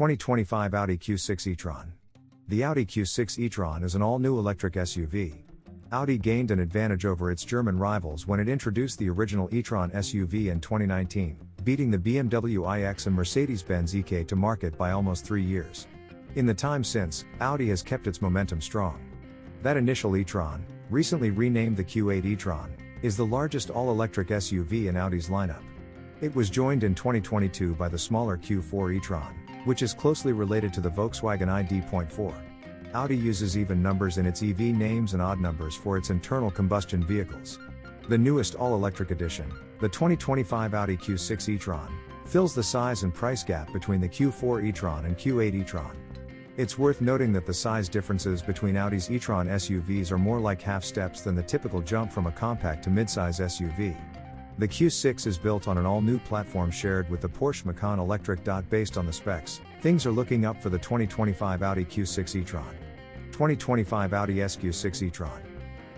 2025 Audi Q6 e-tron. The Audi Q6 e-tron is an all-new electric SUV. Audi gained an advantage over its German rivals when it introduced the original e-tron SUV in 2019, beating the BMW iX and Mercedes-Benz EK to market by almost 3 years. In the time since, Audi has kept its momentum strong. That initial e-tron, recently renamed the Q8 e-tron, is the largest all-electric SUV in Audi's lineup. It was joined in 2022 by the smaller Q4 e-tron, which is closely related to the Volkswagen ID.4. Audi uses even numbers in its EV names and odd numbers for its internal combustion vehicles. The newest all-electric edition, the 2025 Audi Q6 e-tron, fills the size and price gap between the Q4 e-tron and Q8 e-tron. It's worth noting that the size differences between Audi's e-tron SUVs are more like half steps than the typical jump from a compact to midsize SUV. The Q6 is built on an all-new platform shared with the Porsche Macan Electric. Based on the specs, things are looking up for the 2025 Audi Q6 e-tron. 2025 Audi SQ6 e-tron.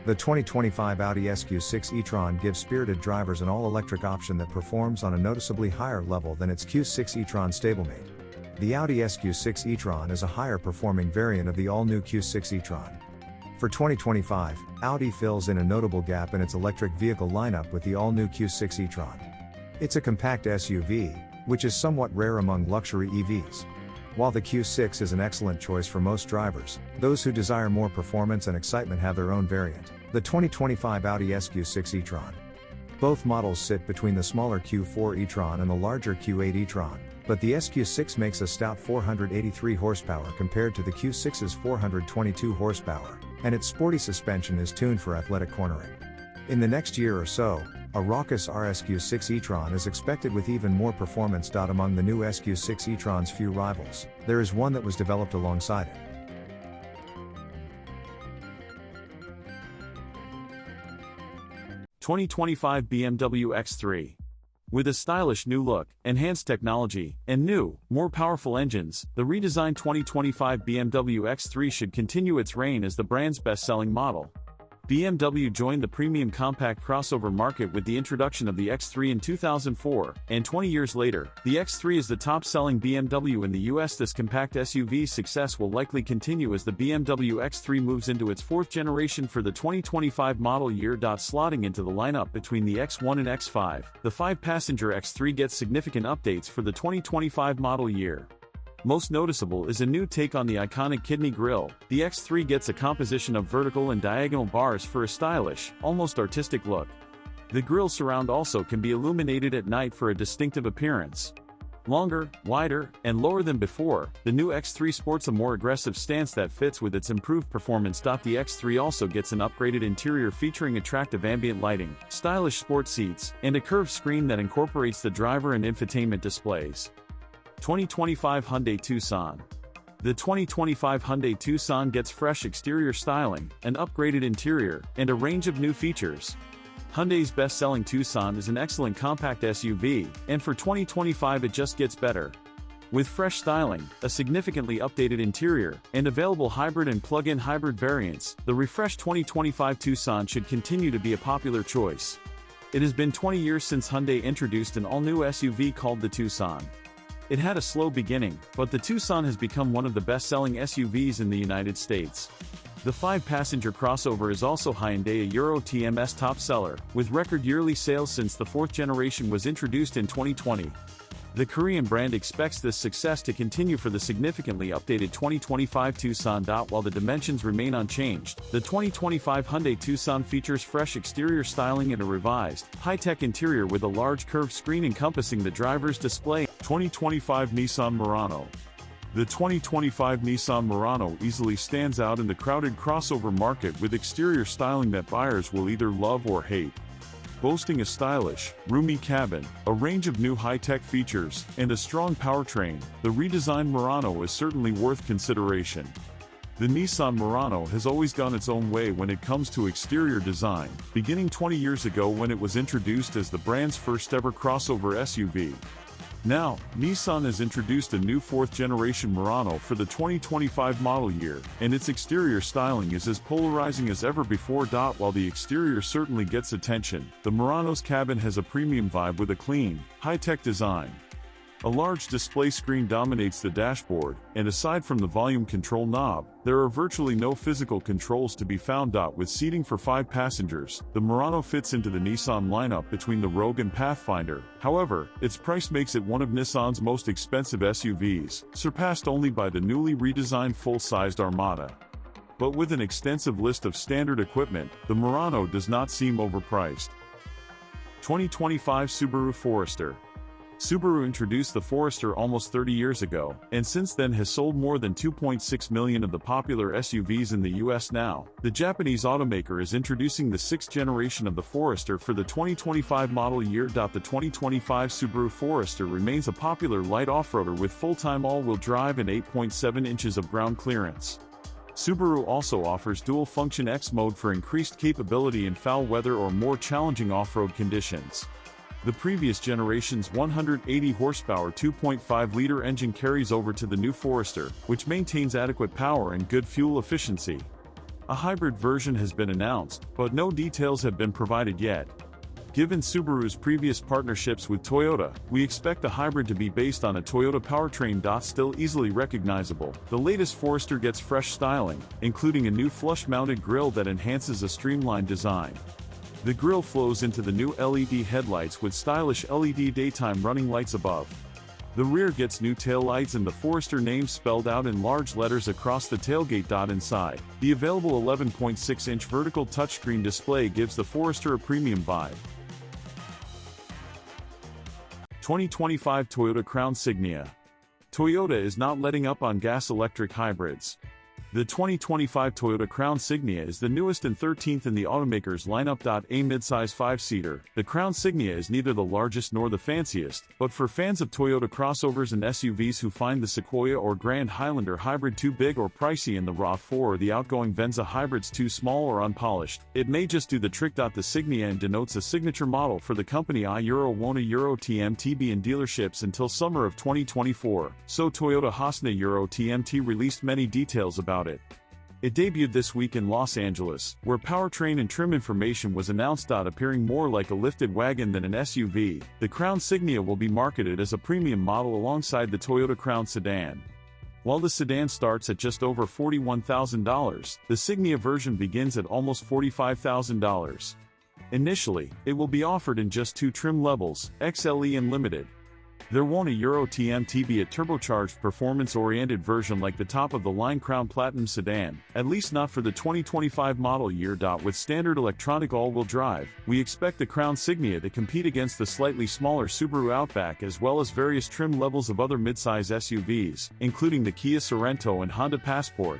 The 2025 Audi SQ6 e-tron gives spirited drivers an all-electric option that performs on a noticeably higher level than its Q6 e-tron stablemate. The Audi SQ6 e-tron is a higher-performing variant of the all-new Q6 e-tron. For 2025, Audi fills in a notable gap in its electric vehicle lineup with the all-new Q6 e-tron. It's a compact SUV, which is somewhat rare among luxury EVs. While the Q6 is an excellent choice for most drivers, those who desire more performance and excitement have their own variant, the 2025 Audi SQ6 e-tron. Both models sit between the smaller Q4 e-tron and the larger Q8 e-tron, but the SQ6 makes a stout 483 horsepower compared to the Q6's 422 horsepower, and its sporty suspension is tuned for athletic cornering. In the next year or so, a raucous RSQ6 e-tron is expected with even more performance. Among the new SQ6 e-tron's few rivals, there is one that was developed alongside it. (2025) BMW X3. With a stylish new look, enhanced technology, and new, more powerful engines, the redesigned 2025 BMW X3 should continue its reign as the brand's best-selling model. BMW joined the premium compact crossover market with the introduction of the X3 in 2004, and 20 years later, the X3 is the top-selling BMW in the US. This compact SUV's success will likely continue as the BMW X3 moves into its fourth generation for the 2025 model year. Slotting into the lineup between the X1 and X5, the 5-passenger X3 gets significant updates for the 2025 model year. Most noticeable is a new take on the iconic kidney grille. The X3 gets a composition of vertical and diagonal bars for a stylish, almost artistic look. The grille surround also can be illuminated at night for a distinctive appearance. Longer, wider, and lower than before, the new X3 sports a more aggressive stance that fits with its improved performance. The X3 also gets an upgraded interior featuring attractive ambient lighting, stylish sport seats, and a curved screen that incorporates the driver and infotainment displays. 2025 Hyundai Tucson. The 2025 Hyundai Tucson gets fresh exterior styling, an upgraded interior, and a range of new features. Hyundai's best-selling Tucson is an excellent compact SUV, and for 2025 it just gets better. With fresh styling, a significantly updated interior, and available hybrid and plug-in hybrid variants, the refreshed 2025 Tucson should continue to be a popular choice. It has been 20 years since Hyundai introduced an all-new SUV called the Tucson. It had a slow beginning, but the Tucson has become one of the best-selling SUVs in the United States. The 5-passenger crossover is also Hyundai Euro TMS top seller, with record yearly sales since the fourth generation was introduced in 2020. The Korean brand expects this success to continue for the significantly updated 2025 Tucson. While the dimensions remain unchanged, the 2025 Hyundai Tucson features fresh exterior styling and a revised, high-tech interior with a large curved screen encompassing the driver's display. 2025 Nissan Murano. The 2025 Nissan Murano easily stands out in the crowded crossover market with exterior styling that buyers will either love or hate. Boasting a stylish, roomy cabin, a range of new high-tech features, and a strong powertrain, the redesigned Murano is certainly worth consideration. The Nissan Murano has always gone its own way when it comes to exterior design, beginning 20 years ago when it was introduced as the brand's first-ever crossover SUV. Now, Nissan has introduced a new fourth-generation Murano for the 2025 model year, and its exterior styling is as polarizing as ever before. While the exterior certainly gets attention, the Murano's cabin has a premium vibe with a clean, high-tech design. A large display screen dominates the dashboard, and aside from the volume control knob, there are virtually no physical controls to be found. With seating for 5 passengers, the Murano fits into the Nissan lineup between the Rogue and Pathfinder. However, its price makes it one of Nissan's most expensive SUVs, surpassed only by the newly redesigned full-sized Armada. But with an extensive list of standard equipment, the Murano does not seem overpriced. 2025 Subaru Forester. Subaru introduced the Forester almost 30 years ago, and since then has sold more than 2.6 million of the popular SUVs in the US now. The Japanese automaker is introducing the 6th generation of the Forester for the 2025 model year. The 2025 Subaru Forester remains a popular light off-roader with full-time all-wheel drive and 8.7 inches of ground clearance. Subaru also offers dual-function X mode for increased capability in foul weather or more challenging off-road conditions. The previous generation's 180 horsepower 2.5-liter engine carries over to the new Forester, which maintains adequate power and good fuel efficiency. A hybrid version has been announced, but no details have been provided yet. Given Subaru's previous partnerships with Toyota, we expect the hybrid to be based on a Toyota powertrain. Still easily recognizable, the latest Forester gets fresh styling, including a new flush-mounted grille that enhances a streamlined design. The grille flows into the new LED headlights with stylish LED daytime running lights above. The rear gets new taillights and the Forester name spelled out in large letters across the tailgate. Inside, the available 11.6-inch vertical touchscreen display gives the Forester a premium vibe. 2025 Toyota Crown Signia. Toyota is not letting up on gas-electric hybrids. The 2025 Toyota Crown Signia is the newest and 13th in the automaker's lineup. A midsize 5-seater, the Crown Signia is neither the largest nor the fanciest, but for fans of Toyota crossovers and SUVs who find the Sequoia or Grand Highlander hybrid too big or pricey and the RAV4 or the outgoing Venza hybrids too small or unpolished, it may just do the trick. The Signia denotes a signature model for the company. Won a Euro TMTB in dealerships until summer of 2024, so Toyota Hasna Euro TMT released many details about it. It debuted this week in Los Angeles, where powertrain and trim information was announced. Appearing more like a lifted wagon than an SUV, the Crown Signia will be marketed as a premium model alongside the Toyota Crown sedan. While the sedan starts at just over $41,000, the Signia version begins at almost $45,000. Initially, it will be offered in just 2 trim levels, XLE and Limited. There won't a Euro TMTB a turbocharged performance-oriented version like the top-of-the-line Crown Platinum sedan, at least not for the 2025 model year. With standard electronic all-wheel drive, we expect the Crown Signia to compete against the slightly smaller Subaru Outback as well as various trim levels of other midsize SUVs, including the Kia Sorento and Honda Passport.